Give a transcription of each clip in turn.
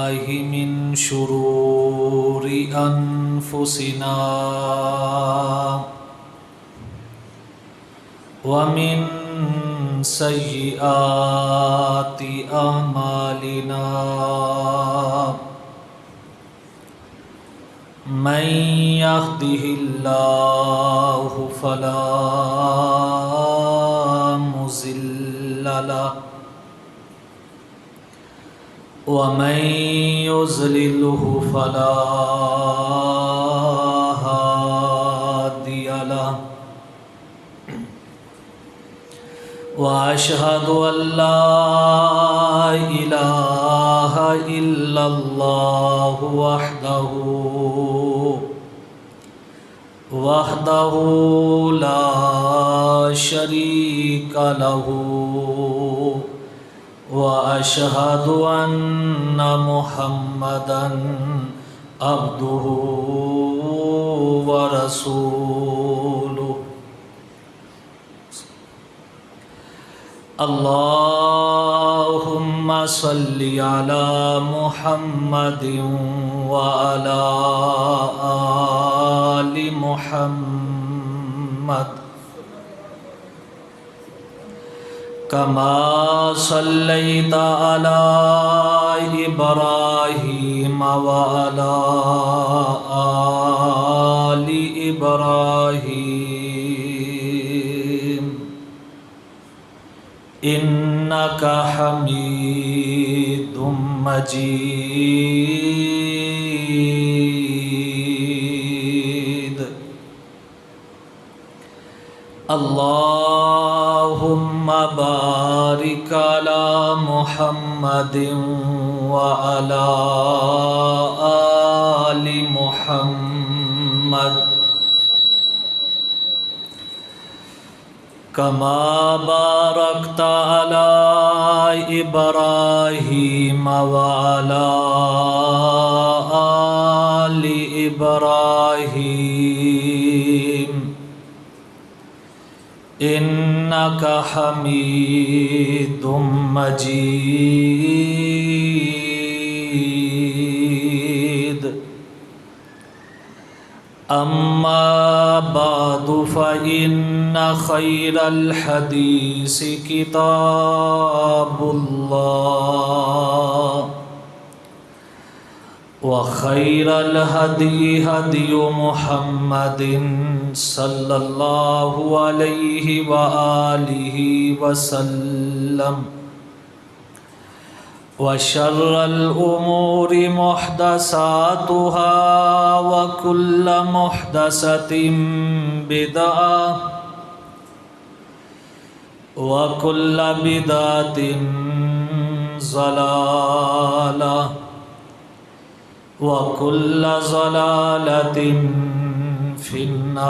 بالله من شرور أنفسنا ومن سيئات أعمالنا من يهده الله فلا مضل له ومن يضلله فلا هادي له وأشهد أن لا إله إلا الله وحده لا شريك له وأشهد أن محمدًا عبده ورسوله اللهم صل على محمد وعلى آل محمد كما صليت على إبراهيم وعلى آل إبراهيم إنك حميد مجيد اللهم بارك على محمد وعلى آل محمد كما باركت على إبراهيم وعلى آل إبراهيم إنك حميد مجيد أما بعد فإن خير الحديث كتاب الله وخير الهدي هدي محمد صلى الله عليه وآله وسلم وشر الأمور محدثاتها وكل محدثة بدعة وكل بدعة ضلالة وكل ضلالة في النار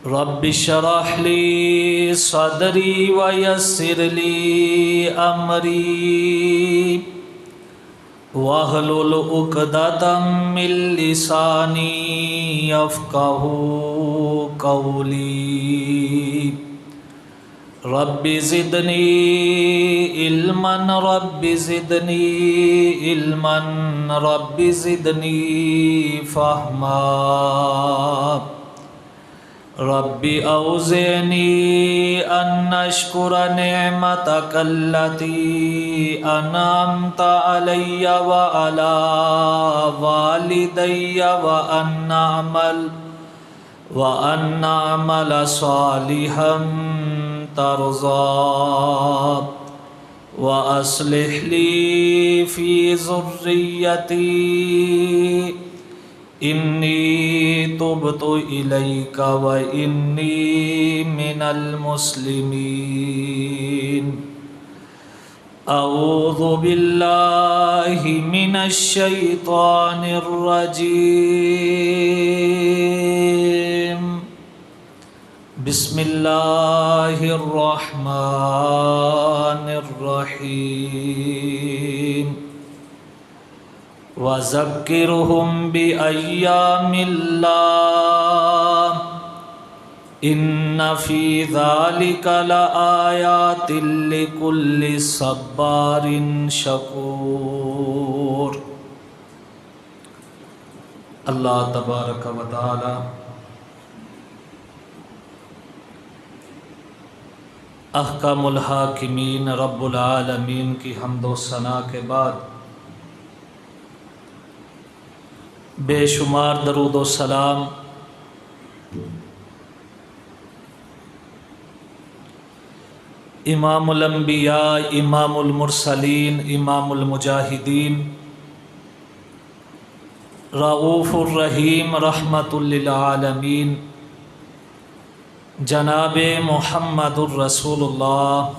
رب اشرح لي صدري ويسر لي أمري واحلل عقدة من لساني يفقهوا قولي رب زدني علما رب زدني علما رب زدني فهما رب أوزعني أن أشكر نعمتك التي أنعمت علي وعلى والدي وأن أعمل صالحا ترضى وأصلح لي في ذريتي إني تبت إليك وإني من المسلمين أعوذ بالله من الشيطان الرجيم بسم الله الرحمن الرحيم وذكرهم بأيام الله ان فی ذلک لآیات لکل صبار شکور۔ اللہ تبارک و تعالی احکم الحاکمین رب العالمین کی حمد و ثنا کے بعد بے شمار درود و سلام امام الانبیاء، امام المرسلین، امام المجاہدین، رؤوف الرحیم، رحمت للعالمین، جناب محمد الرسول اللہ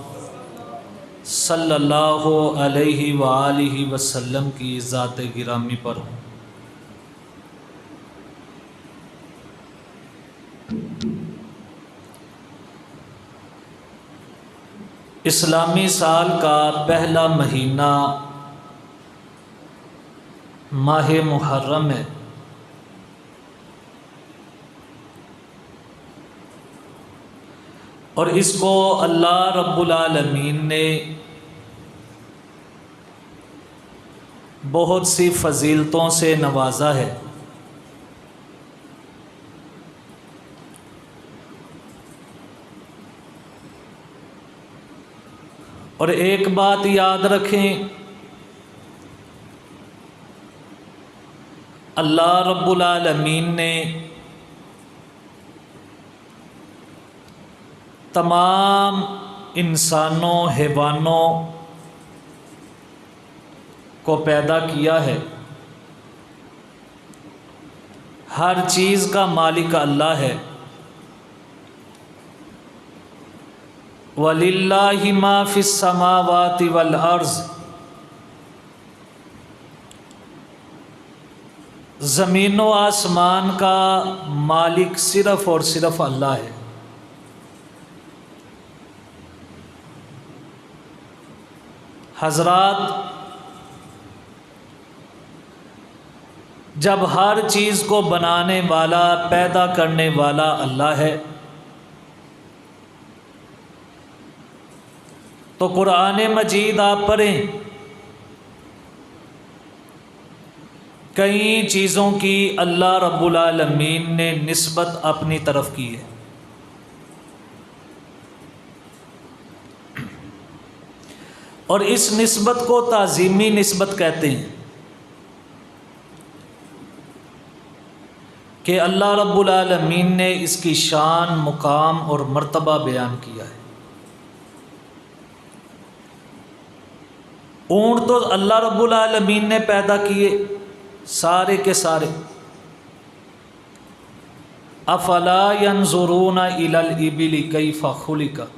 صلی اللہ علیہ وآلہ وسلم کی ذات گرامی پر ہوں۔ اسلامی سال کا پہلا مہینہ ماہ محرم ہے، اور اس کو اللہ رب العالمین نے بہت سی فضیلتوں سے نوازا ہے۔ اور ایک بات یاد رکھیں، اللہ رب العالمین نے تمام انسانوں، حیوانوں کو پیدا کیا ہے۔ ہر چیز کا مالک اللہ ہے۔ وَلِلَّهِ مَا فِي السَّمَاوَاتِ وَالْأَرْضِ، زمین و آسمان کا مالک صرف اور صرف اللہ ہے۔ حضرات، جب ہر چیز کو بنانے والا، پیدا کرنے والا اللہ ہے، تو قرآن مجید آپ پڑھیں، کئی چیزوں کی اللہ رب العالمین نے نسبت اپنی طرف کی ہے۔ اور اس نسبت کو تعظیمی نسبت کہتے ہیں کہ اللہ رب العالمین نے اس کی شان، مقام اور مرتبہ بیان کیا ہے۔ اونٹ تو اللہ رب العالمین نے پیدا کیے، سارے کے سارے۔ افلا ينظرون الى الابل کیف خلقت،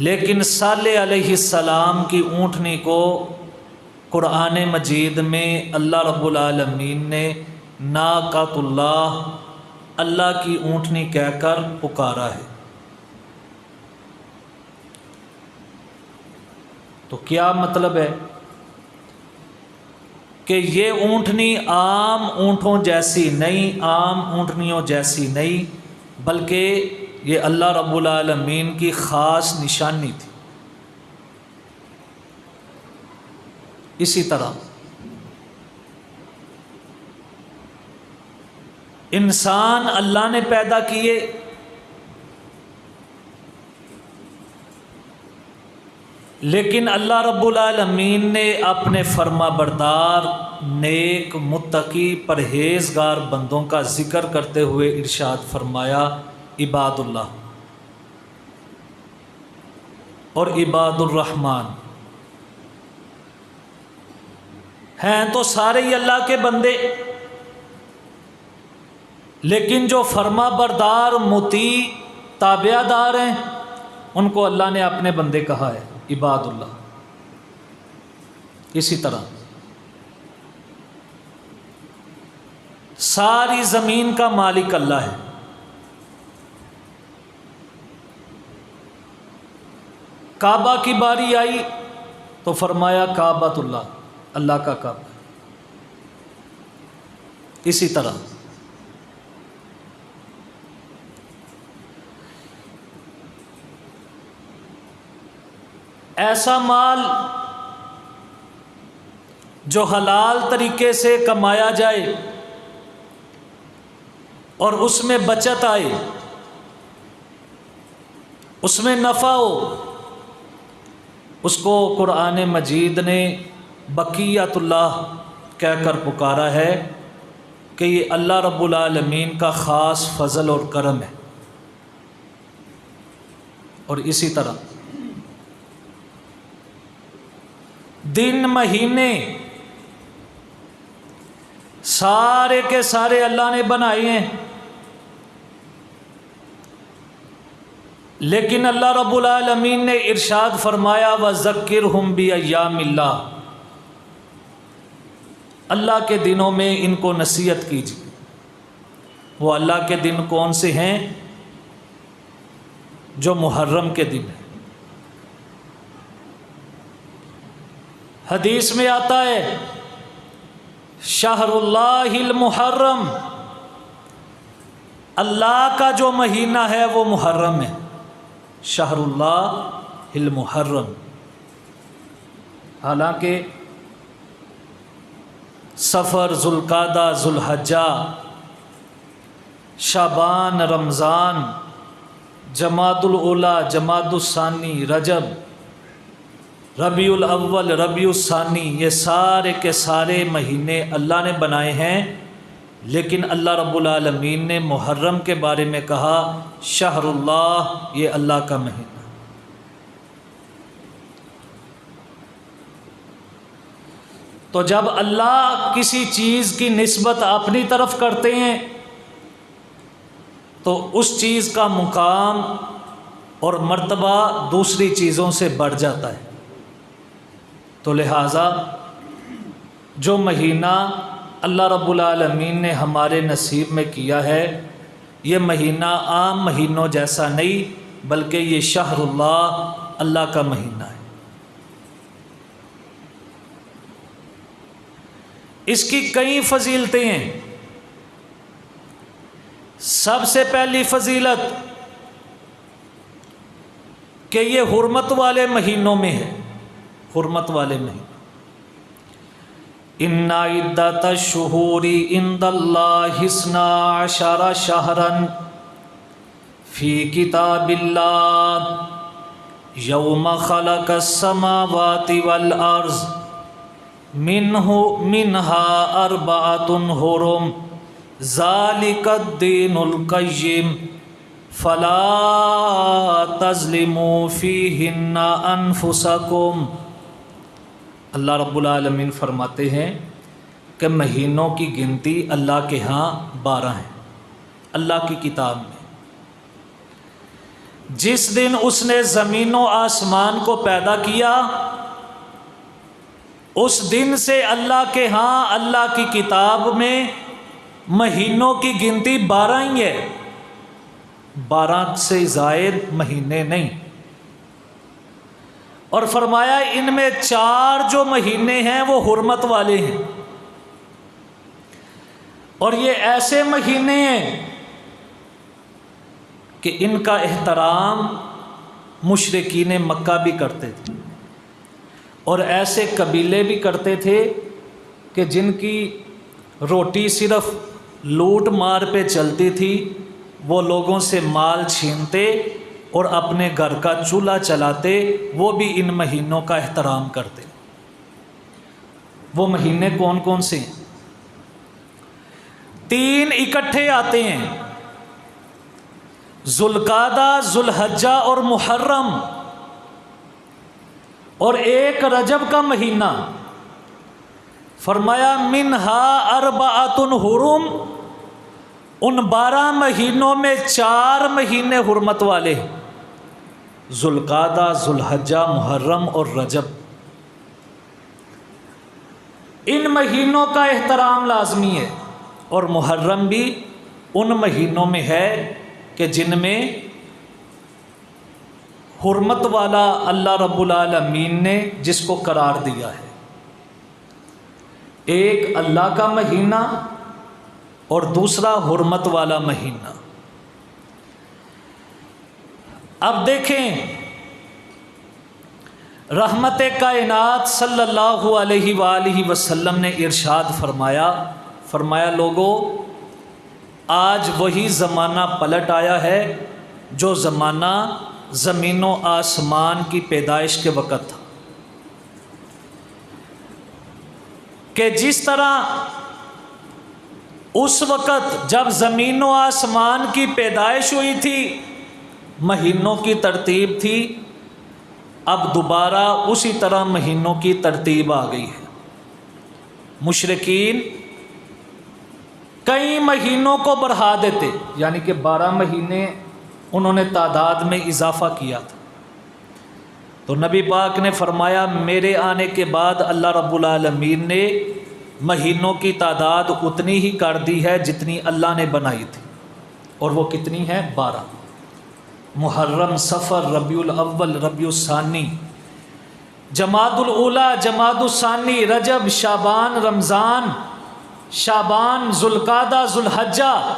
لیکن صالح علیہ السلام کی اونٹنی کو قرآن مجید میں اللہ رب العالمین نے ناقۃ اللہ، اللہ کی اونٹنی کہہ کر پکارا ہے۔ تو کیا مطلب ہے کہ یہ اونٹنی عام اونٹوں جیسی نہیں، عام اونٹنیوں جیسی نہیں، بلکہ یہ اللہ رب العالمین کی خاص نشانی تھی۔ اسی طرح انسان اللہ نے پیدا کیے، لیکن اللہ رب العالمین نے اپنے فرما بردار، نیک، متقی، پرہیزگار بندوں کا ذکر کرتے ہوئے ارشاد فرمایا، عباد اللہ اور عباد الرحمن ہیں تو سارے ہی اللہ کے بندے، لیکن جو فرما بردار، مطیع، تابع دار ہیں، ان کو اللہ نے اپنے بندے کہا ہے، عباد اللہ۔ اسی طرح ساری زمین کا مالک اللہ ہے۔ کعبہ کی باری آئی تو فرمایا کعبۃ اللہ، اللہ کا کعبہ۔ اسی طرح ایسا مال جو حلال طریقے سے کمایا جائے اور اس میں بچت آئے، اس میں نفع ہو، اس کو قرآن مجید نے بقیت اللہ کہہ کر پکارا ہے کہ یہ اللہ رب العالمین کا خاص فضل اور کرم ہے۔ اور اسی طرح دن، مہینے سارے کے سارے اللہ نے بنائے ہیں، لیکن اللہ رب العالمین نے ارشاد فرمایا وَذَكِّرْهُمْ بِأَيَّامِ اللَّهِ، اللہ کے دنوں میں ان کو نصیحت کیجیے۔ وہ اللہ کے دن کون سے ہیں؟ جو محرم کے دن ہیں۔ حدیث میں آتا ہے شہر اللہ المحرم، اللہ کا جو مہینہ ہے وہ محرم ہے، شہر اللہ المحرم۔ حالانکہ صفر، ذوالقعدہ، ذوالحجہ، شعبان، رمضان، جمادی الاولیٰ، جمادی الثانی، رجب، ربیع الاول، ربیع الثانی، یہ سارے کے سارے مہینے اللہ نے بنائے ہیں، لیکن اللہ رب العالمین نے محرم کے بارے میں کہا شہر اللہ، یہ اللہ کا مہینہ۔ تو جب اللہ کسی چیز کی نسبت اپنی طرف کرتے ہیں تو اس چیز کا مقام اور مرتبہ دوسری چیزوں سے بڑھ جاتا ہے۔ تو لہٰذا جو مہینہ اللہ رب العالمین نے ہمارے نصیب میں کیا ہے، یہ مہینہ عام مہینوں جیسا نہیں، بلکہ یہ شہر اللہ، اللہ کا مہینہ ہے۔ اس کی کئی فضیلتیں ہیں۔ سب سے پہلی فضیلت کہ یہ حرمت والے مہینوں میں ہے، حرمت والے مہینے۔ ان عدۃ الشہور عند اللہ 12 شہرا فی کتاب اللہ یوم خلق السماوات والارض منها 4 حرم ذالک الدین القیم فلا تظلموا فیہن انفسکم۔ اللہ رب العالمین فرماتے ہیں کہ مہینوں کی گنتی اللہ کے ہاں 12 ہیں، اللہ کی کتاب میں۔ جس دن اس نے زمین و آسمان کو پیدا کیا، اس دن سے اللہ کے ہاں، اللہ کی کتاب میں مہینوں کی گنتی 12 ہی ہے، 12 سے زائد مہینے نہیں۔ اور فرمایا ان میں 4 جو مہینے ہیں وہ حرمت والے ہیں، اور یہ ایسے مہینے ہیں کہ ان کا احترام مشرکین مکہ بھی کرتے تھے، اور ایسے قبیلے بھی کرتے تھے کہ جن کی روٹی صرف لوٹ مار پہ چلتی تھی، وہ لوگوں سے مال چھینتے اور اپنے گھر کا چولہا چلاتے، وہ بھی ان مہینوں کا احترام کرتے۔ وہ مہینے کون کون سے ہیں؟ 3 اکٹھے آتے ہیں، ذوالقعدہ، ذوالحجہ اور محرم، اور ایک رجب کا مہینہ۔ فرمایا منہا 4 حرم، ان 12 مہینوں میں 4 مہینے حرمت والے، ذوالقعدہ، ذوالحجہ، محرم اور رجب۔ ان مہینوں کا احترام لازمی ہے، اور محرم بھی ان مہینوں میں ہے کہ جن میں حرمت والا اللہ رب العالمین نے جس کو قرار دیا ہے۔ ایک اللہ کا مہینہ اور دوسرا حرمت والا مہینہ۔ اب دیکھیں رحمت کائنات صلی اللہ علیہ وآلہ وسلم نے ارشاد فرمایا لوگو، آج وہی زمانہ پلٹ آیا ہے جو زمانہ زمین و آسمان کی پیدائش کے وقت تھا، کہ جس طرح اس وقت جب زمین و آسمان کی پیدائش ہوئی تھی مہینوں کی ترتیب تھی، اب دوبارہ اسی طرح مہینوں کی ترتیب آ گئی ہے۔ مشرکین کئی مہینوں کو بڑھا دیتے، یعنی کہ 12 مہینے انہوں نے تعداد میں اضافہ کیا تھا، تو نبی پاک نے فرمایا میرے آنے کے بعد اللہ رب العالمین نے مہینوں کی تعداد اتنی ہی کر دی ہے جتنی اللہ نے بنائی تھی، اور وہ کتنی ہے؟ 12۔ محرم، صفر، ربیع الاول، ربیع الثانی، جمادی الاولیٰ، جمادی الثانی، رجب، شعبان، رمضان، شعبان، ذوالقعدہ، ذوالحجہ،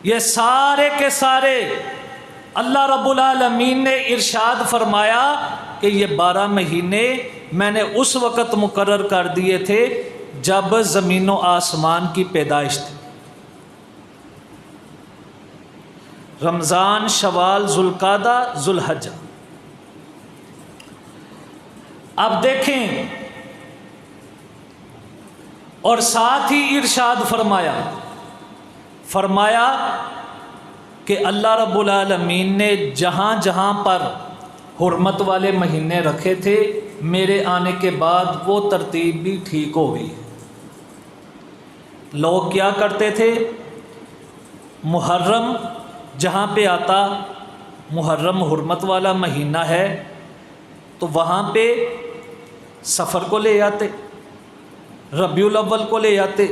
یہ سارے کے سارے اللہ رب العالمین نے ارشاد فرمایا کہ یہ 12 مہینے میں نے اس وقت مقرر کر دیے تھے جب زمین و آسمان کی پیدائش تھی۔ رمضان، شوال، ذوالقعدہ، ذوالحجہ۔ اب دیکھیں، اور ساتھ ہی ارشاد فرمایا کہ اللہ رب العالمین نے جہاں جہاں پر حرمت والے مہینے رکھے تھے میرے آنے کے بعد وہ ترتیب بھی ٹھیک ہو گئی۔ لوگ کیا کرتے تھے؟ محرم جہاں پہ آتا، محرم حرمت والا مہینہ ہے، تو وہاں پہ سفر کو لے آتے، ربیع الاول کو لے آتے،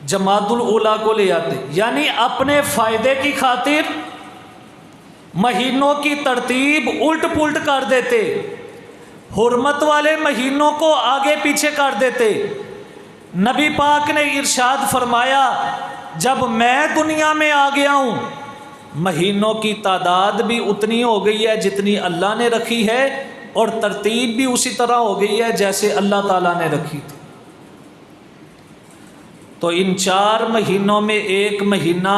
جمادی الاولیٰ کو لے آتے، یعنی اپنے فائدے کی خاطر مہینوں کی ترتیب الٹ پلٹ کر دیتے، حرمت والے مہینوں کو آگے پیچھے کر دیتے۔ نبی پاک نے ارشاد فرمایا جب میں دنیا میں آ گیا ہوں مہینوں کی تعداد بھی اتنی ہو گئی ہے جتنی اللہ نے رکھی ہے، اور ترتیب بھی اسی طرح ہو گئی ہے جیسے اللہ تعالیٰ نے رکھی تھی۔ تو ان 4 مہینوں میں ایک مہینہ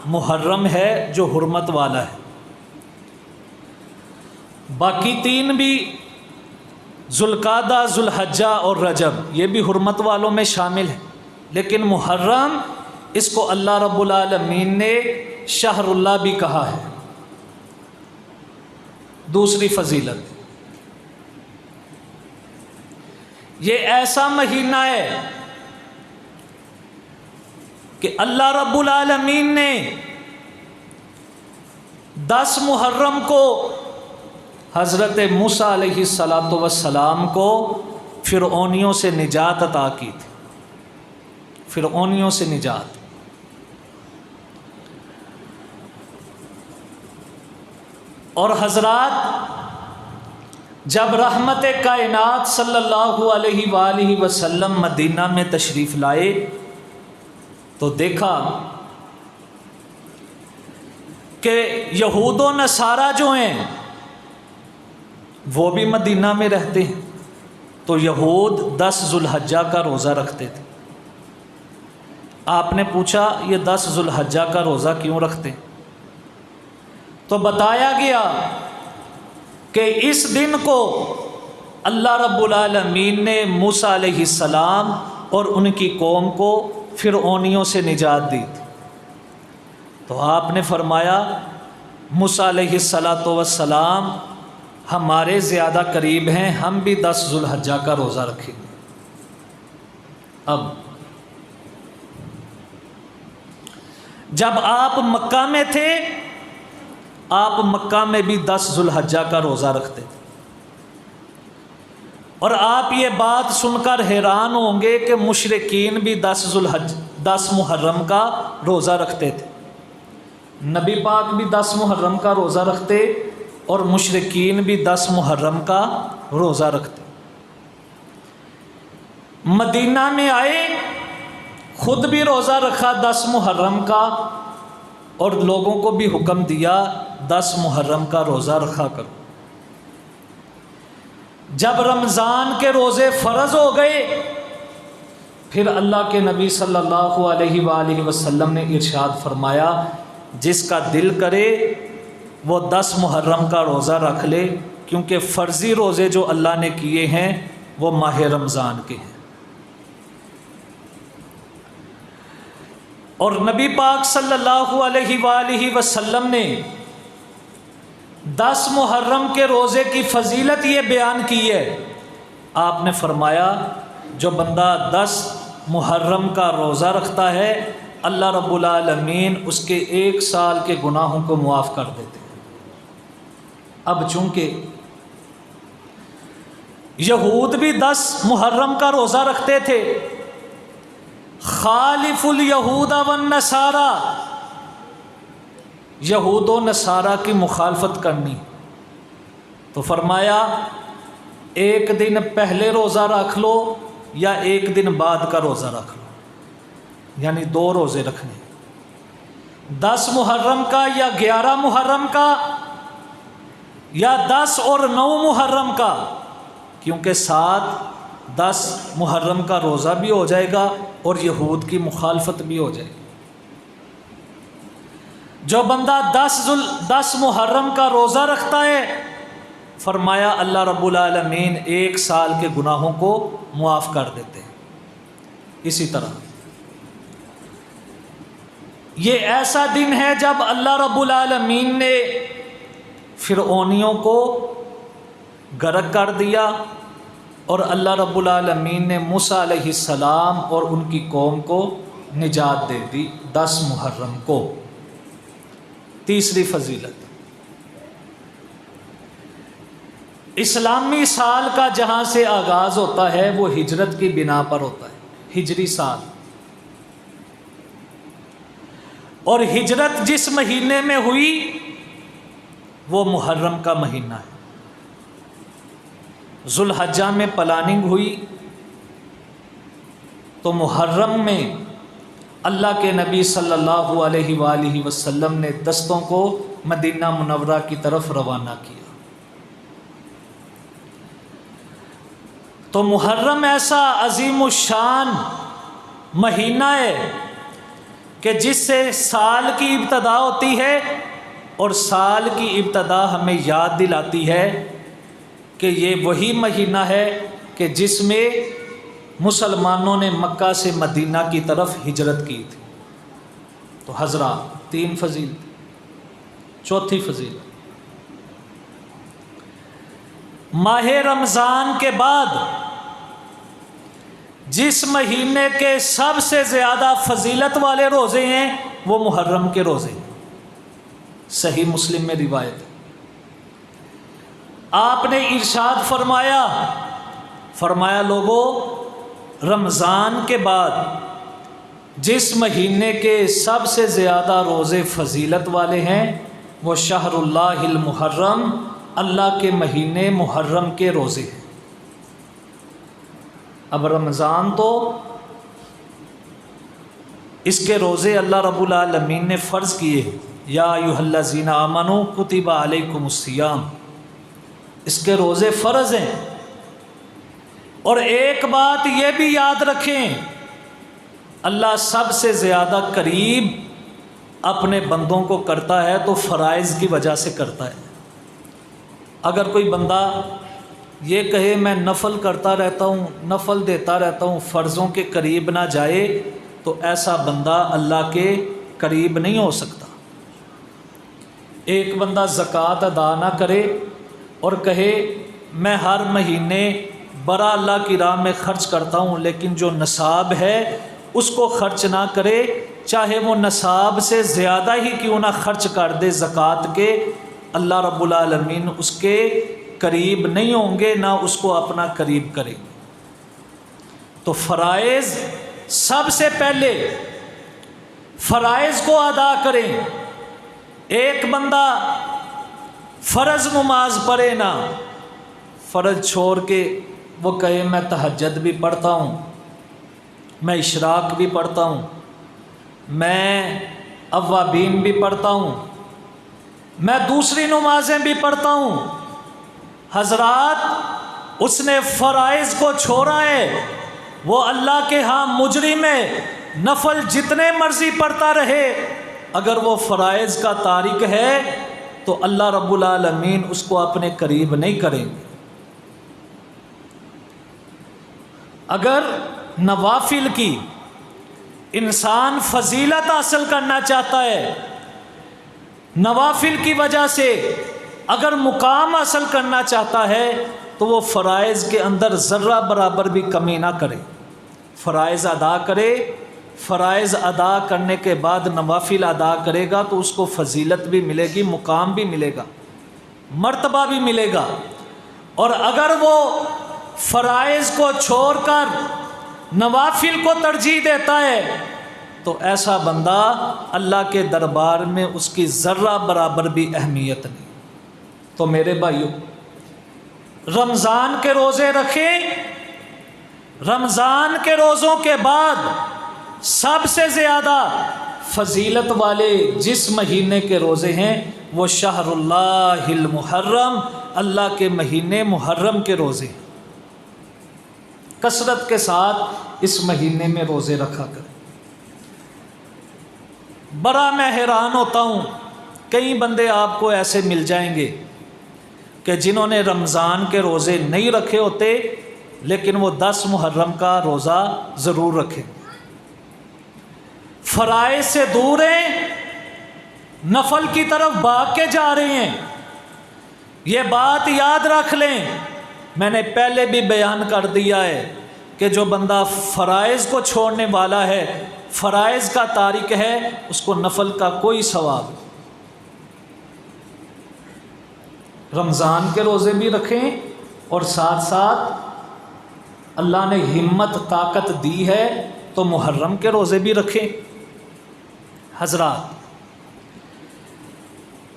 محرم ہے جو حرمت والا ہے، باقی 3 بھی ذوالقعدہ، ذوالحجہ اور رجب یہ بھی حرمت والوں میں شامل ہیں، لیکن محرم اس کو اللہ رب العالمین نے شہر اللہ بھی کہا ہے۔ دوسری فضیلت، یہ ایسا مہینہ ہے کہ اللہ رب العالمین نے 10 محرم کو حضرت موسیٰ علیہ السلام کو فرعونیوں سے نجات عطا کی تھی، فرعونیوں سے نجات۔ اور حضرات جب رحمت کائنات صلی اللہ علیہ وآلہ وسلم مدینہ میں تشریف لائے تو دیکھا کہ یہود و نصارہ جو ہیں وہ بھی مدینہ میں رہتے ہیں، تو یہود 10 ذوالحجہ کا روزہ رکھتے تھے۔ آپ نے پوچھا یہ 10 ذوالحجہ کا روزہ کیوں رکھتے ہیں؟ تو بتایا گیا کہ اس دن کو اللہ رب العالمین نے موسیٰ علیہ السلام اور ان کی قوم کو فرعونیوں سے نجات دی تھی۔ تو آپ نے فرمایا موسیٰ علیہ السلام ہمارے زیادہ قریب ہیں، ہم بھی 10 ذوالحجہ کا روزہ رکھیں گے۔ اب جب آپ مکہ میں تھے آپ مکہ میں بھی 10 ذوالحجہ کا روزہ رکھتے تھے، اور آپ یہ بات سن کر حیران ہوں گے کہ مشرکین بھی 10 محرم کا روزہ رکھتے تھے۔ نبی پاک بھی 10 محرم کا روزہ رکھتے اور مشرکین بھی 10 محرم کا روزہ رکھتے۔ مدینہ میں آئے، خود بھی روزہ رکھا 10 محرم کا، اور لوگوں کو بھی حکم دیا 10 محرم کا روزہ رکھا کرو۔ جب رمضان کے روزے فرض ہو گئے، پھر اللہ کے نبی صلی اللہ علیہ وآلہ وسلم نے ارشاد فرمایا جس کا دل کرے وہ 10 محرم کا روزہ رکھ لے، کیونکہ فرضی روزے جو اللہ نے کیے ہیں وہ ماہ رمضان کے ہیں۔ اور نبی پاک صلی اللہ علیہ وآلہ وسلم نے 10 محرم کے روزے کی فضیلت یہ بیان کی ہے۔ آپ نے فرمایا جو بندہ 10 محرم کا روزہ رکھتا ہے اللہ رب العالمین اس کے 1 سال کے گناہوں کو معاف کر دیتے ہیں۔ اب چونکہ یہود بھی 10 محرم کا روزہ رکھتے تھے، خالف الیہود والنصارى، یہود و نصارہ کی مخالفت کرنی، تو فرمایا 1 دن پہلے روزہ رکھ لو یا 1 دن بعد کا روزہ رکھ لو، یعنی 2 روزے رکھنے، 10 محرم کا یا 11 محرم کا یا 10 اور 9 محرم کا، کیونکہ 7 10 محرم کا روزہ بھی ہو جائے گا اور یہود کی مخالفت بھی ہو جائے گی۔ جو بندہ 10 محرم کا روزہ رکھتا ہے فرمایا اللہ رب العالمین 1 سال کے گناہوں کو معاف کر دیتے ہیں۔ اسی طرح یہ ایسا دن ہے جب اللہ رب العالمین نے فرعونیوں کو غرق کر دیا اور اللہ رب العالمین نے موسیٰ علیہ السلام اور ان کی قوم کو نجات دے دی 10 محرم کو۔ تیسری فضیلت، اسلامی سال کا جہاں سے آغاز ہوتا ہے وہ ہجرت کی بنا پر ہوتا ہے، ہجری سال، اور ہجرت جس مہینے میں ہوئی وہ محرم کا مہینہ ہے۔ ذوالحجہ میں پلاننگ ہوئی تو محرم میں اللہ کے نبی صلی اللہ علیہ وآلہ وسلم نے دستوں کو مدینہ منورہ کی طرف روانہ کیا۔ تو محرم ایسا عظیم الشان مہینہ ہے کہ جس سے سال کی ابتدا ہوتی ہے، اور سال کی ابتدا ہمیں یاد دلاتی ہے کہ یہ وہی مہینہ ہے کہ جس میں مسلمانوں نے مکہ سے مدینہ کی طرف ہجرت کی تھی۔ تو حضرات 3 فضیلت۔ چوتھی فضیلت، ماہ رمضان کے بعد جس مہینے کے سب سے زیادہ فضیلت والے روزے ہیں وہ محرم کے روزے ہیں۔ صحیح مسلم میں روایت ہے، آپ نے ارشاد فرمایا لوگو رمضان کے بعد جس مہینے کے سب سے زیادہ روزے فضیلت والے ہیں وہ شہر اللہ المحرم، اللہ کے مہینے محرم کے روزے ہیں۔ اب رمضان تو اس کے روزے اللہ رب العالمین نے فرض کیے ہیں، یا ایھا الذین آمنوا کتب علیکم الصیام، اس کے روزے فرض ہیں۔ اور ایک بات یہ بھی یاد رکھیں، اللہ سب سے زیادہ قریب اپنے بندوں کو کرتا ہے تو فرائض کی وجہ سے کرتا ہے۔ اگر کوئی بندہ یہ کہے میں نفل کرتا رہتا ہوں، نفل دیتا رہتا ہوں، فرضوں کے قریب نہ جائے، تو ایسا بندہ اللہ کے قریب نہیں ہو سکتا۔ ایک بندہ زکوٰۃ ادا نہ کرے اور کہے میں ہر مہینے برا اللہ کی راہ میں خرچ کرتا ہوں، لیکن جو نصاب ہے اس کو خرچ نہ کرے، چاہے وہ نصاب سے زیادہ ہی کیوں نہ خرچ کر دے زکوٰۃ کے، اللہ رب العالمین اس کے قریب نہیں ہوں گے، نہ اس کو اپنا قریب کریں گے۔ تو فرائض سب سے پہلے فرائض کو ادا کریں۔ ایک بندہ فرض نماز پڑھے نا، فرض چھوڑ کے وہ کہے میں تہجد بھی پڑھتا ہوں، میں اشراق بھی پڑھتا ہوں، میں اوابین بھی پڑھتا ہوں، میں دوسری نمازیں بھی پڑھتا ہوں۔ حضرات اس نے فرائض کو چھوڑا ہے، وہ اللہ کے ہاں مجرم ہے، نفل جتنے مرضی پڑھتا رہے، اگر وہ فرائض کا تارک ہے تو اللہ رب العالمین اس کو اپنے قریب نہیں کریں گے۔ اگر نوافل کی انسان فضیلت حاصل کرنا چاہتا ہے، نوافل کی وجہ سے اگر مقام حاصل کرنا چاہتا ہے تو وہ فرائض کے اندر ذرہ برابر بھی کمی نہ کرے، فرائض ادا کرے، فرائض ادا کرنے کے بعد نوافل ادا کرے گا تو اس کو فضیلت بھی ملے گی، مقام بھی ملے گا، مرتبہ بھی ملے گا۔ اور اگر وہ فرائض کو چھوڑ کر نوافل کو ترجیح دیتا ہے تو ایسا بندہ اللہ کے دربار میں اس کی ذرہ برابر بھی اہمیت نہیں۔ تو میرے بھائیو، رمضان کے روزے رکھیں، رمضان کے روزوں کے بعد سب سے زیادہ فضیلت والے جس مہینے کے روزے ہیں وہ شہر اللہ المحرم، اللہ کے مہینے محرم کے روزے، کثرت کے ساتھ اس مہینے میں روزے رکھا کریں۔ بڑا میں حیران ہوتا ہوں، کئی بندے آپ کو ایسے مل جائیں گے کہ جنہوں نے رمضان کے روزے نہیں رکھے ہوتے لیکن وہ 10 محرم کا روزہ ضرور رکھیں، فرائض سے دور ہیں، نفل کی طرف بھاگ کے جا رہے ہیں۔ یہ بات یاد رکھ لیں، میں نے پہلے بھی بیان کر دیا ہے کہ جو بندہ فرائض کو چھوڑنے والا ہے، فرائض کا تارک ہے، اس کو نفل کا کوئی ثواب۔ رمضان کے روزے بھی رکھیں اور ساتھ ساتھ اللہ نے ہمت طاقت دی ہے تو محرم کے روزے بھی رکھیں۔ حضرات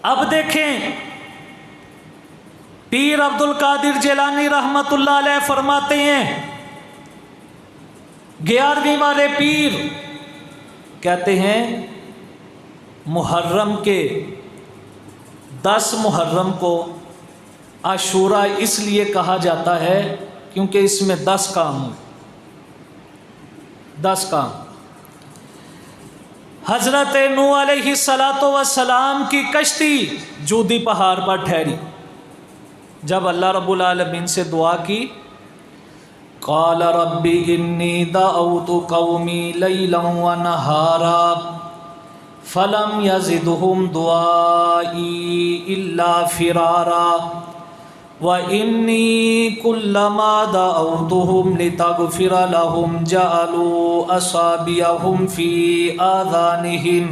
اب دیکھیں، پیر عبد القادر جیلانی رحمت اللہ علیہ فرماتے ہیں، 11ویں والے پیر کہتے ہیں محرم کے 10 محرم کو عاشورہ اس لیے کہا جاتا ہے کیونکہ اس میں 10 کام ہوئے، 10 کام۔ حضرت نوح علیہ السلام کی کشتی جودی پہاڑ پر ٹھہری، جب اللہ رب العالمین سے دعا کی، قال رب انی دعوت قومی لیلا ونہارا فلم یزدہم دعائی الا فرارا وَإِنِّي كُلَّمَا دَعَوْتُهُمْ لِتَغْفِرَ لَهُمْ جَعَلُوا أَصَابِعَهُمْ فِي آذَانِهِمْ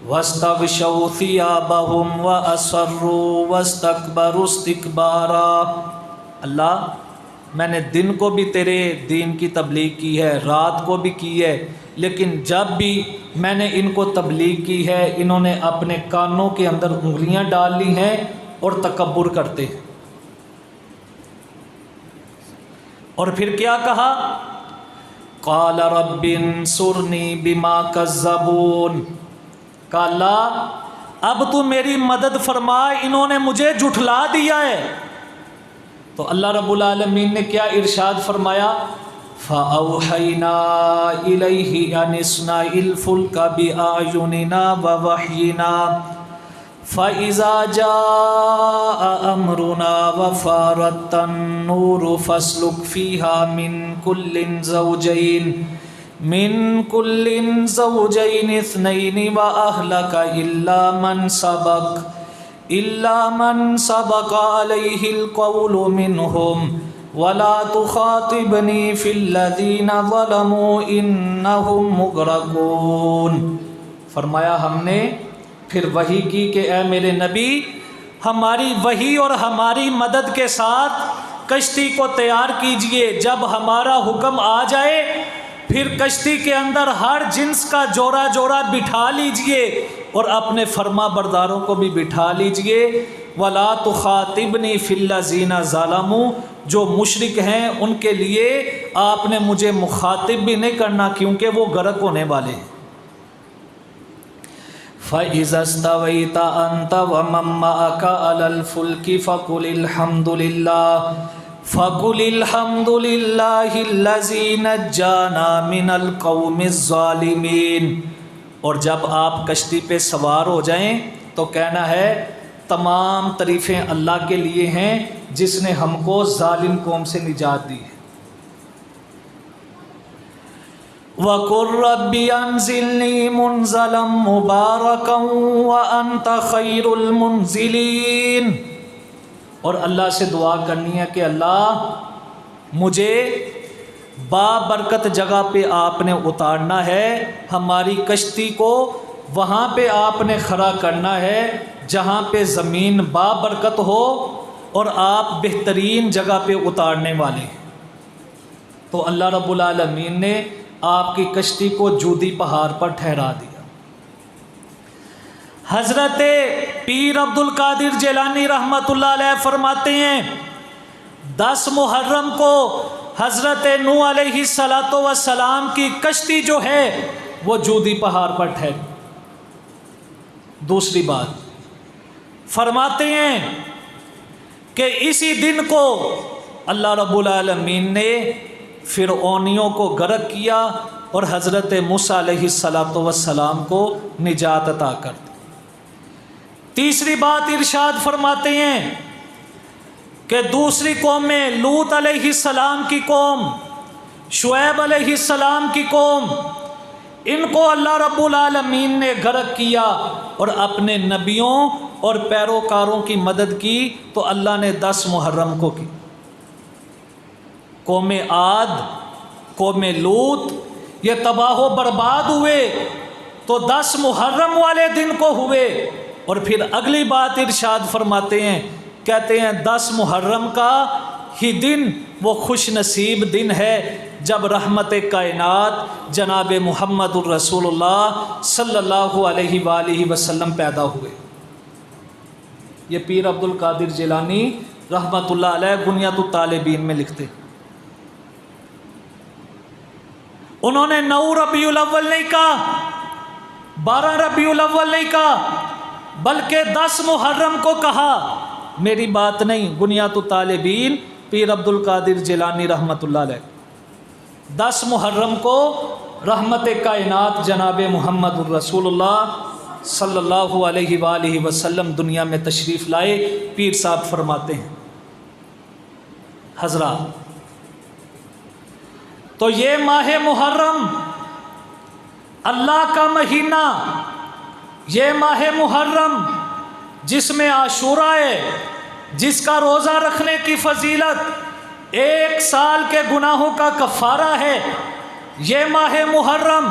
وَاسْتَغْشَوْا ثِيَابَهُمْ وَأَصَرُّوا وَاسْتَكْبَرُوا اسْتِكْبَارًا۔ اللہ، میں نے دن کو بھی تیرے دین کی تبلیغ کی ہے، رات کو بھی کی ہے، لیکن جب بھی میں نے ان کو تبلیغ کی ہے انہوں نے اپنے کانوں کے اندر انگلیاں ڈال لی ہیں اور تکبر کرتے ہیں۔ اور پھر کیا کہا؟ قال رب انصرنی بما کذبون، کہا اللہ اب تو میری مدد فرما، انہوں نے مجھے جھٹلا دیا ہے۔ تو اللہ رب العالمین نے کیا ارشاد فرمایا؟ فَأَوْحَيْنَا إِلَيْهِ أَنِ اصْنَعِ الْفُلْكَ بِأَعْيُنِنَا وَوَحْيِنَا فَإِذَا جَاءَ أَمْرُنَا وَفَارَتِ النُّورُ فَاسْلُكْ فِيهَا مِن كُلٍّ زَوْجَيْنِ اثْنَيْنِ وَأَهْلَكَ إِلَّا مَنْ سَبَقَ عَلَيْهِ الْقَوْلُ مِنْهُمْ وَلَا تُخَاطِبْنِي فِي الَّذِينَ ظَلَمُوا إِنَّهُمْ مُغْرَقُونَ۔ فرمایا ہم نے پھر وحی کی کہ اے میرے نبی، ہماری وحی اور ہماری مدد کے ساتھ کشتی کو تیار کیجئے، جب ہمارا حکم آ جائے پھر کشتی کے اندر ہر جنس کا جوڑا جوڑا بٹھا لیجئے اور اپنے فرما برداروں کو بھی بٹھا لیجئے۔ وَلَا تُخَاطِبْنِي فِي الَّذِينَ ظَلَمُوا، جو مشرک ہیں ان کے لیے آپ نے مجھے مخاطب بھی نہیں کرنا کیونکہ وہ غرق ہونے والے ہیں۔ فَإِذَا اسْتَوَيْتَ أَنْتَ وَمَن مَّعَكَ عَلَى الْفُلْكِ فَقُلِ الْحَمْدُ لِلَّهِ فَقُلِ الْحَمْدُ لِلَّهِ الَّذِي نَجَّانَا مِنَ الْقَوْمِ الظَّالِمِينَ۔ اور جب آپ کشتی پہ سوار ہو جائیں تو کہنا ہے تمام تعریفیں اللہ کے لیے ہیں جس نے ہم کو ظالم قوم سے نجات دی ہے۔ وَقُلْ رَبِّ أَنزِلْنِي مُنزَلًا مُبَارَكًا وَأَنْتَ خَيْرُ الْمُنزِلِينَ۔ اور اللہ سے دعا کرنی ہے کہ اللہ مجھے بابرکت جگہ پہ آپ نے اتارنا ہے، ہماری کشتی کو وہاں پہ آپ نے کھڑا کرنا ہے جہاں پہ زمین بابرکت ہو اور آپ بہترین جگہ پہ اتارنے والے ہیں۔ تو اللہ رب العالمین نے آپ کی کشتی کو جودی پہاڑ پر ٹھہرا دیا۔ حضرت پیر عبد القادر جیلانی رحمۃ اللہ علیہ فرماتے ہیں 10 محرم کو حضرت نوح علیہ السلام کی کشتی جو ہے وہ جودی پہاڑ پر ٹھہری۔ دوسری بات فرماتے ہیں کہ اسی دن کو اللہ رب العالمین نے فرعونیوں کو غرق کیا اور حضرت موسیٰ علیہ السلام کو نجات عطا کر دی۔ تیسری بات ارشاد فرماتے ہیں کہ دوسری قومیں لوط علیہ السلام کی قوم، شعیب علیہ السلام کی قوم، ان کو اللہ رب العالمین نے غرق کیا اور اپنے نبیوں اور پیروکاروں کی مدد کی تو اللہ نے 10 محرم کو کی۔ قوم عاد، قوم لوط یہ تباہ و برباد ہوئے تو 10 محرم والے دن کو ہوئے۔ اور پھر اگلی بات ارشاد فرماتے ہیں، کہتے ہیں 10 محرم کا ہی دن وہ خوش نصیب دن ہے جب رحمت کائنات جناب محمد الرسول اللہ صلی اللہ علیہ وآلہ وسلم پیدا ہوئے۔ یہ پیر عبد القادر جیلانی رحمۃ اللہ علیہ بنیاد الطالبین میں لکھتے ہیں۔ انہوں نے 9 ربیع الاول نہیں کہا، 12 ربیع الاول نہیں کہا، بلکہ 10 محرم کو کہا۔ میری بات نہیں، بنیاد الطالبین پیر عبد القادر جیلانی رحمۃ اللہ علیہ 10 محرم کو رحمت کائنات جناب محمد الرسول اللہ صلی اللہ علیہ وآلہ وسلم دنیا میں تشریف لائے۔ پیر صاحب فرماتے ہیں حضرات تو یہ ماہ محرم اللہ کا مہینہ، یہ ماہ محرم جس میں عاشورہ ہے، جس کا روزہ رکھنے کی فضیلت 1 سال کے گناہوں کا کفارہ ہے، یہ ماہ محرم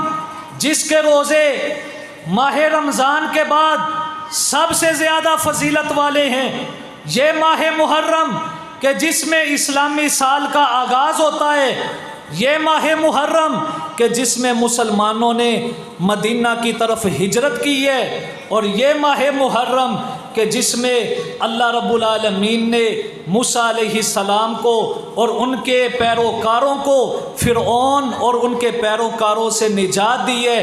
جس کے روزے ماہ رمضان کے بعد سب سے زیادہ فضیلت والے ہیں، یہ ماہ محرم کہ جس میں اسلامی سال کا آغاز ہوتا ہے، یہ ماہ محرم کہ جس میں مسلمانوں نے مدینہ کی طرف ہجرت کی ہے، اور یہ ماہ محرم کہ جس میں اللہ رب العالمین نے موسیٰ علیہ السلام کو اور ان کے پیروکاروں کو فرعون اور ان کے پیروکاروں سے نجات دی ہے۔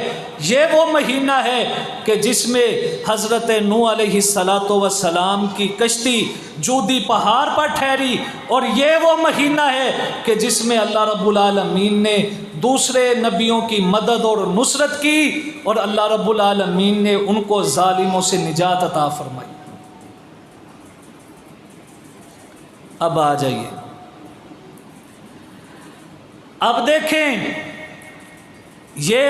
یہ وہ مہینہ ہے کہ جس میں حضرت نوح علیہ السلام کی کشتی جودی پہاڑ پر ٹھہری، اور یہ وہ مہینہ ہے کہ جس میں اللہ رب العالمین نے دوسرے نبیوں کی مدد اور نصرت کی اور اللہ رب العالمین نے ان کو ظالموں سے نجات عطا فرمائی۔ اب آ جائیے، اب دیکھیں یہ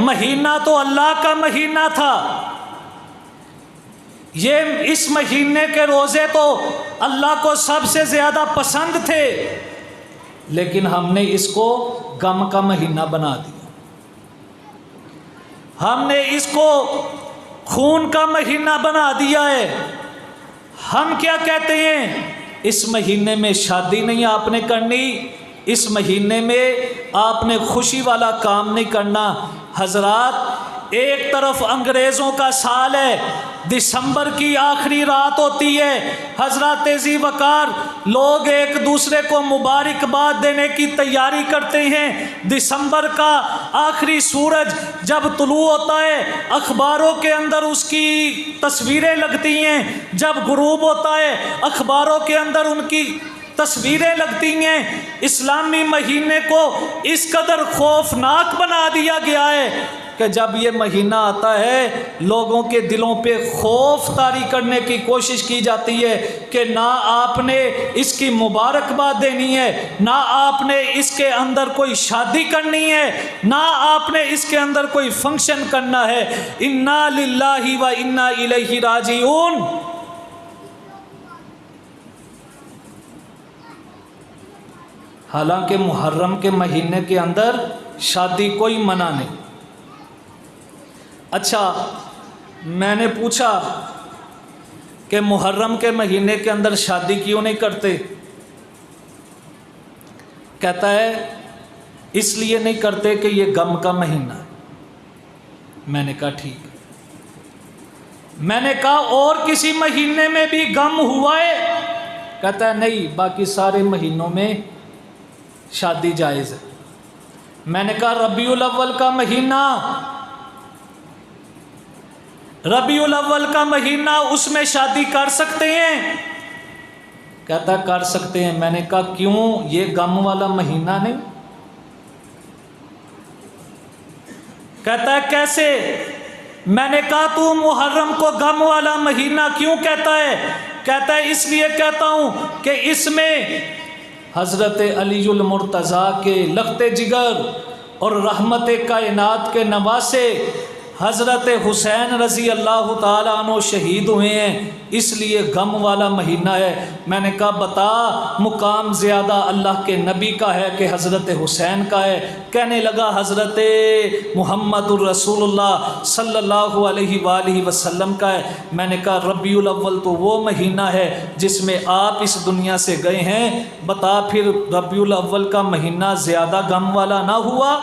مہینہ تو اللہ کا مہینہ تھا، یہ اس مہینے کے روزے تو اللہ کو سب سے زیادہ پسند تھے، لیکن ہم نے اس کو غم کا مہینہ بنا دیا، ہم نے اس کو خون کا مہینہ بنا دیا ہے۔ ہم کیا کہتے ہیں، اس مہینے میں شادی نہیں آپ نے کرنی، اس مہینے میں آپ نے خوشی والا کام نہیں کرنا۔ حضرات ایک طرف انگریزوں کا سال ہے، دسمبر کی آخری رات ہوتی ہے، حضرات ذی وقار لوگ ایک دوسرے کو مبارکباد دینے کی تیاری کرتے ہیں۔ دسمبر کا آخری سورج جب طلوع ہوتا ہے اخباروں کے اندر اس کی تصویریں لگتی ہیں، جب غروب ہوتا ہے اخباروں کے اندر ان کی تصویریں لگتی ہیں، اسلامی مہینے کو اس قدر خوفناک بنا دیا گیا ہے کہ جب یہ مہینہ آتا ہے لوگوں کے دلوں پہ خوف طاری کرنے کی کوشش کی جاتی ہے کہ نہ آپ نے اس کی مبارکباد دینی ہے، نہ آپ نے اس کے اندر کوئی شادی کرنی ہے، نہ آپ نے اس کے اندر کوئی فنکشن کرنا ہے۔ انا للہ و انا الیہ راجعون۔ حالانکہ محرم کے مہینے کے اندر شادی کوئی منع نہیں۔ اچھا، میں نے پوچھا کہ محرم کے مہینے کے اندر شادی کیوں نہیں کرتے؟ کہتا ہے اس لیے نہیں کرتے کہ یہ غم کا مہینہ ہے۔ میں نے کہا ٹھیک ہے۔ میں نے کہا اور کسی مہینے میں بھی غم ہوا ہے؟ کہتا ہے نہیں، باقی سارے مہینوں میں شادی جائز ہے۔ میں نے کہا ربیع الاول کا مہینہ، ربیع الاول کا مہینہ، اس میں شادی کر سکتے ہیں؟ کہتا کر سکتے ہیں۔ میں نے کہا کیوں، یہ غم والا مہینہ نہیں؟ کہتا ہے کیسے؟ میں نے کہا تو محرم کو غم والا مہینہ کیوں کہتا ہے؟ کہتا ہے اس لیے کہتا ہوں کہ اس میں حضرت علی المرتضیٰ کے لخت جگر اور رحمت کائنات کے نواسے حضرت حسین رضی اللہ تعالیٰ عنہ شہید ہوئے ہیں، اس لیے غم والا مہینہ ہے۔ میں نے کہا بتا، مقام زیادہ اللہ کے نبی کا ہے کہ حضرت حسین کا ہے؟ کہنے لگا حضرت محمد الرسول اللہ صلی اللہ علیہ وآلہ وسلم کا ہے۔ میں نے کہا ربیع الاول تو وہ مہینہ ہے جس میں آپ اس دنیا سے گئے ہیں، بتا پھر ربیع الاول کا مہینہ زیادہ غم والا نہ ہوا؟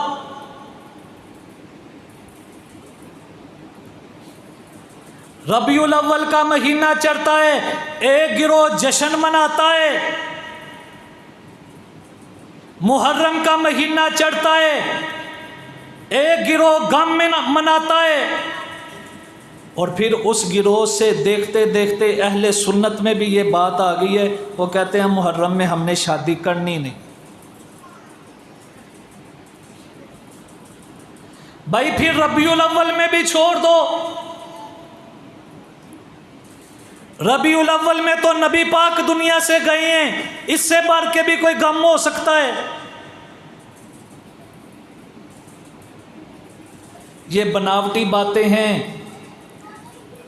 ربیع الاول کا مہینہ چڑھتا ہے، ایک گروہ جشن مناتا ہے، محرم کا مہینہ چڑھتا ہے، ایک گروہ غم مناتا ہے، اور پھر اس گروہ سے دیکھتے دیکھتے اہل سنت میں بھی یہ بات آ گئی ہے، وہ کہتے ہیں محرم میں ہم نے شادی کرنی نہیں۔ بھائی پھر ربیع الاول میں بھی چھوڑ دو۔ ربیع الاول میں تو نبی پاک دنیا سے گئے ہیں، اس سے بڑھ کے بھی کوئی غم ہو سکتا ہے؟ یہ بناوٹی باتیں ہیں،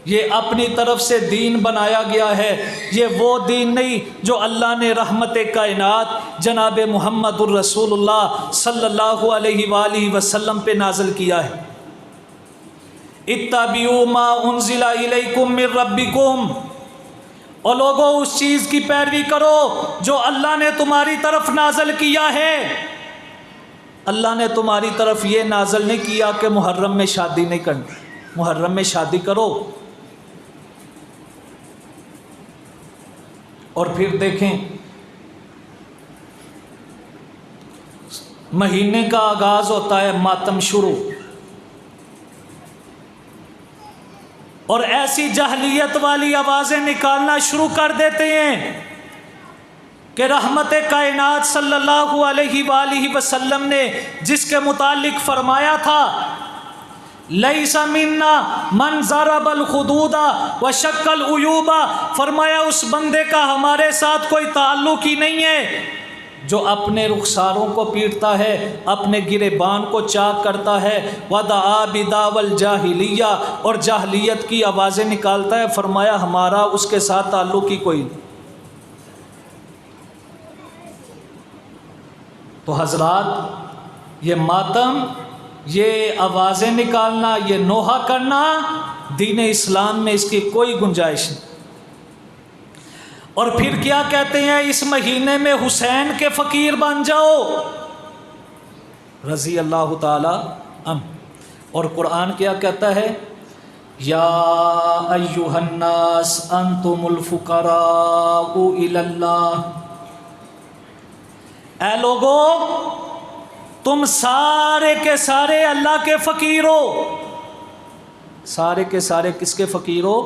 یہ اپنی طرف سے دین بنایا گیا ہے، یہ وہ دین نہیں جو اللہ نے رحمت کائنات جناب محمد الرسول اللہ صلی اللہ علیہ وآلہ وسلم پہ نازل کیا ہے۔ اتبعوا ما انزل الیکم من ربکم، اور لوگوں اس چیز کی پیروی کرو جو اللہ نے تمہاری طرف نازل کیا ہے۔ اللہ نے تمہاری طرف یہ نازل نہیں کیا کہ محرم میں شادی نہیں کرنی، محرم میں شادی کرو۔ اور پھر دیکھیں مہینے کا آغاز ہوتا ہے، ماتم شروع، اور ایسی جاہلیت والی آوازیں نکالنا شروع کر دیتے ہیں کہ رحمت کائنات صلی اللہ علیہ وآلہ وسلم نے جس کے متعلق فرمایا تھا لیس منا من ضرب الخدود وشق العیوب، فرمایا اس بندے کا ہمارے ساتھ کوئی تعلق ہی نہیں ہے جو اپنے رخساروں کو پیٹتا ہے، اپنے گریبان کو چاک کرتا ہے، ودعا بدعوی الجاہلیہ، اور جاہلیت کی آوازیں نکالتا ہے۔ فرمایا ہمارا اس کے ساتھ تعلق ہی کوئی نہیں۔ تو حضرات یہ ماتم، یہ آوازیں نکالنا، یہ نوحہ کرنا دین اسلام میں اس کی کوئی گنجائش نہیں۔ اور پھر کیا کہتے ہیں، اس مہینے میں حسین کے فقیر بن جاؤ رضی اللہ تعالی عنہ۔ اور قرآن کیا کہتا ہے، یا ایھا الناس انتم الفقراء الی اللہ، اے لوگو تم سارے کے سارے اللہ کے فقیر ہو۔ سارے کے سارے کس کے فقیر ہو؟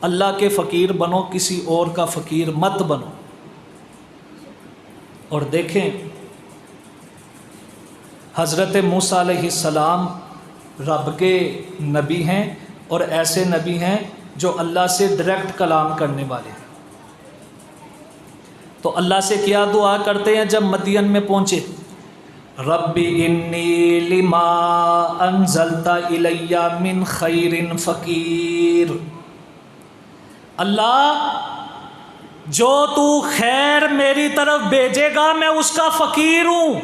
اللہ کے فقیر بنو، کسی اور کا فقیر مت بنو۔ اور دیکھیں حضرت موسیٰ علیہ السلام رب کے نبی ہیں اور ایسے نبی ہیں جو اللہ سے ڈائریکٹ کلام کرنے والے ہیں. تو اللہ سے کیا دعا کرتے ہیں جب مدین میں پہنچے؟ رب انی لما انزلت الی من خیر فقیر. اللہ جو تو خیر میری طرف بھیجے گا میں اس کا فقیر ہوں.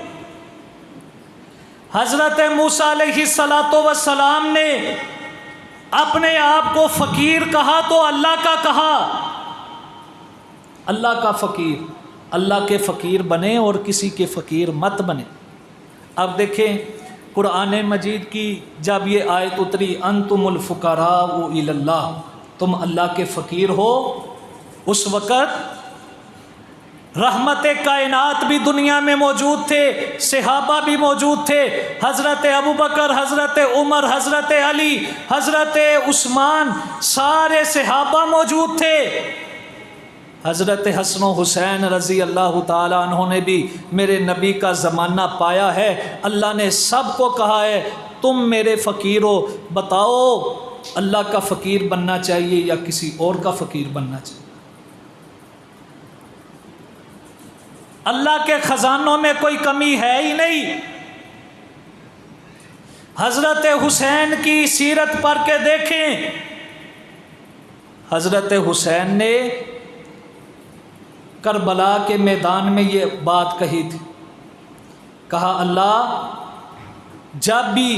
حضرت موسیٰ علیہ السلام نے اپنے آپ کو فقیر کہا تو اللہ کا کہا، اللہ کا فقیر. اللہ کے فقیر بنے اور کسی کے فقیر مت بنے. اب دیکھیں قرآن مجید کی جب یہ آیت اتری انتم الفقراء الی اللہ، تم اللہ کے فقیر ہو، اس وقت رحمت کائنات بھی دنیا میں موجود تھے، صحابہ بھی موجود تھے. حضرت ابوبکر، حضرت عمر، حضرت علی، حضرت عثمان، سارے صحابہ موجود تھے. حضرت حسن و حسین رضی اللہ تعالیٰ عنہ نے بھی میرے نبی کا زمانہ پایا ہے. اللہ نے سب کو کہا ہے تم میرے فقیر ہو، بتاؤ اللہ کا فقیر بننا چاہیے یا کسی اور کا فقیر بننا چاہیے؟ اللہ کے خزانوں میں کوئی کمی ہے ہی نہیں. حضرت حسین کی سیرت پڑھ کے دیکھیں. حضرت حسین نے کربلا کے میدان میں یہ بات کہی تھی، کہا اللہ جب بھی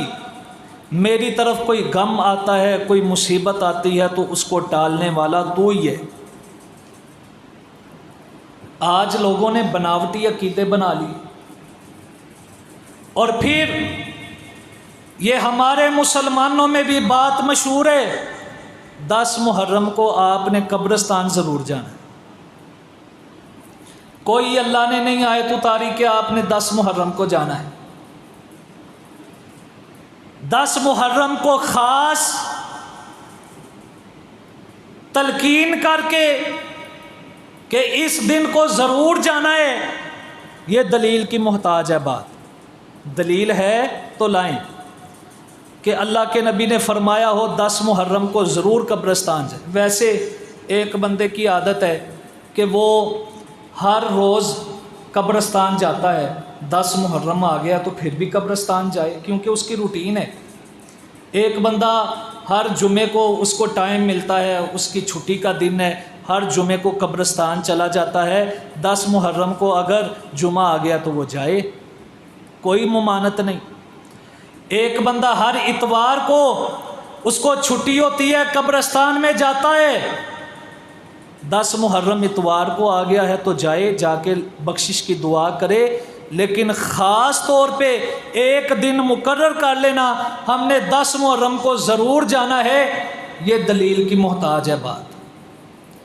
میری طرف کوئی غم آتا ہے، کوئی مصیبت آتی ہے تو اس کو ٹالنے والا تو ہی ہے. آج لوگوں نے بناوٹی عقیدے بنا لی، اور پھر یہ ہمارے مسلمانوں میں بھی بات مشہور ہے 10 محرم کو آپ نے قبرستان ضرور جانا ہے. کوئی اللہ نے نہیں آیت اتاری کہ آپ نے 10 محرم کو جانا ہے. 10 محرم کو خاص تلقین کر کے کہ اس دن کو ضرور جانا ہے، یہ دلیل کی محتاج ہے بات. دلیل ہے تو لائیں کہ اللہ کے نبی نے فرمایا ہو 10 محرم کو ضرور قبرستان جائے. ویسے ایک بندے کی عادت ہے کہ وہ ہر روز قبرستان جاتا ہے، 10 محرم آ گیا تو پھر بھی قبرستان جائے، کیونکہ اس کی روٹین ہے. ایک بندہ ہر جمعے کو اس کو ٹائم ملتا ہے، اس کی چھٹی کا دن ہے، ہر جمعے کو قبرستان چلا جاتا ہے. 10 محرم کو اگر جمعہ آ گیا تو وہ جائے، کوئی ممانعت نہیں. ایک بندہ ہر اتوار کو اس کو چھٹی ہوتی ہے، قبرستان میں جاتا ہے. 10 محرم اتوار کو آ گیا ہے تو جائے، جا کے بخشش کی دعا کرے. لیکن خاص طور پہ ایک دن مقرر کر لینا ہم نے 10 محرم کو ضرور جانا ہے، یہ دلیل کی محتاج ہے بات.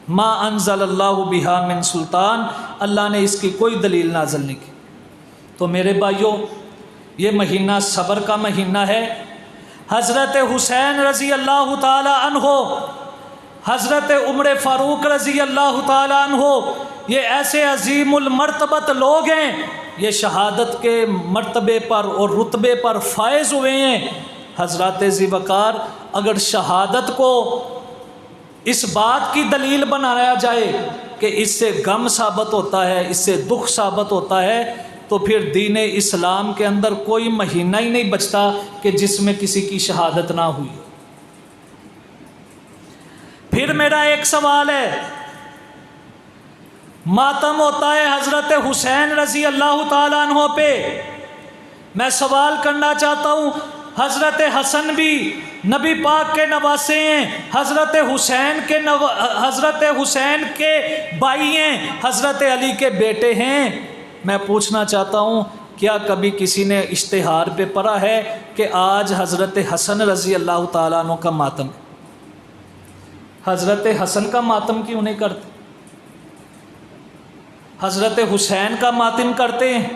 ما انزل اللہ بہا من سلطان، اللہ نے اس کی کوئی دلیل نازل نہیں کی. تو میرے بھائیوں، یہ مہینہ صبر کا مہینہ ہے. حضرت حسین رضی اللہ تعالی عنہ، حضرت عمر فاروق رضی اللہ تعالی عنہ، یہ ایسے عظیم المرتبت لوگ ہیں، یہ شہادت کے مرتبے پر اور رتبے پر فائز ہوئے ہیں. حضرات ذی وقار، اگر شہادت کو اس بات کی دلیل بنایا جائے کہ اس سے غم ثابت ہوتا ہے، اس سے دکھ ثابت ہوتا ہے، تو پھر دین اسلام کے اندر کوئی مہینہ ہی نہیں بچتا کہ جس میں کسی کی شہادت نہ ہوئی. پھر میرا ایک سوال ہے، ماتم ہوتا ہے حضرت حسین رضی اللہ تعالیٰ عنہ پہ. میں سوال کرنا چاہتا ہوں، حضرت حسن بھی نبی پاک کے نواسے ہیں، حضرت حسین کے بھائی ہیں، حضرت علی کے بیٹے ہیں. میں پوچھنا چاہتا ہوں، کیا کبھی کسی نے اشتہار پہ پڑھا ہے کہ آج حضرت حسن رضی اللہ تعالیٰ عنہ کا ماتم؟ حضرت حسن کا ماتم کیوں نہیں کرتے؟ حضرت حسین کا ماتم کرتے ہیں،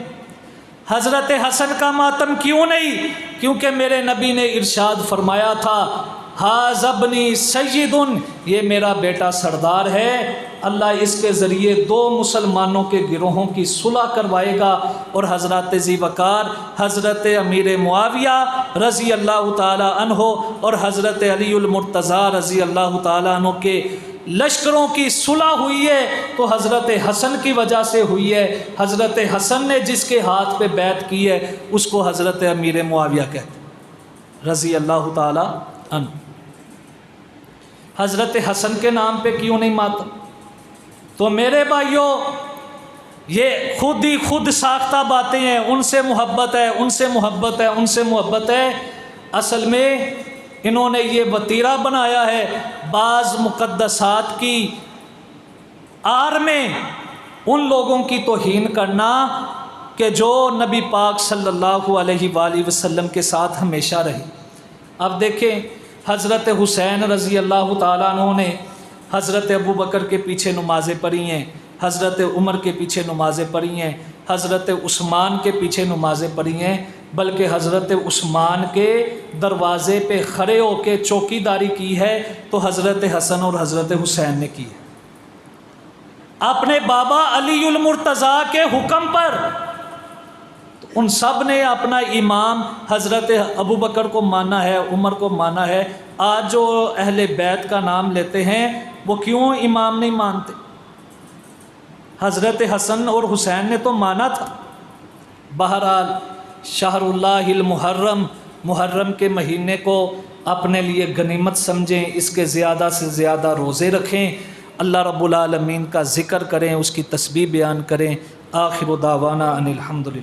حضرت حسن کا ماتم کیوں نہیں؟ کیونکہ میرے نبی نے ارشاد فرمایا تھا ھذا ابنی سیدن، یہ میرا بیٹا سردار ہے، اللہ اس کے ذریعے دو مسلمانوں کے گروہوں کی صلح کروائے گا۔ اور حضرت ذی وقار حضرت امیر معاویہ رضی اللہ تعالی عنہ اور حضرت علی المرتضیٰ رضی اللہ تعالی عنہ کے لشکروں کی صلح ہوئی ہے تو حضرت حسن کی وجہ سے ہوئی ہے۔ حضرت حسن نے جس کے ہاتھ پہ بیعت کی ہے اس کو حضرت امیر معاویہ کہتے ہیں رضی اللہ تعالی عنہ۔ حضرت حسن کے نام پہ کیوں نہیں ماتم؟ تو میرے بھائیوں، یہ خود ہی خود ساختہ باتیں ہیں، ان سے محبت ہے، ان سے محبت ہے، ان سے محبت ہے۔ اصل میں انہوں نے یہ وتیرہ بنایا ہے بعض مقدسات کی آڑ میں ان لوگوں کی توہین کرنا کہ جو نبی پاک صلی اللہ علیہ وآلہ وسلم کے ساتھ ہمیشہ رہے۔ اب دیکھیں، حضرت حسین رضی اللہ تعالیٰ عنہ نے حضرت ابو بکر کے پیچھے نمازیں پڑھی ہیں، حضرت عمر کے پیچھے نمازیں پڑھی ہیں، حضرت عثمان کے پیچھے نمازیں پڑھی ہیں، بلکہ حضرت عثمان کے دروازے پہ کھڑے ہو کے چوکی داری کی ہے تو حضرت حسن اور حضرت حسین نے کی ہے اپنے بابا علی المرتضیٰ کے حکم پر۔ تو ان سب نے اپنا امام حضرت ابو بکر کو مانا ہے، عمر کو مانا ہے۔ آج جو اہل بیت کا نام لیتے ہیں وہ کیوں امام نہیں مانتے؟ حضرت حسن اور حسین نے تو مانا تھا۔ بہرحال شہر اللہ المحرم، محرم کے مہینے کو اپنے لیے غنیمت سمجھیں، اس کے زیادہ سے زیادہ روزے رکھیں، اللہ رب العالمین کا ذکر کریں، اس کی تسبیح بیان کریں۔ آخر دعوانا ان الحمدللہ۔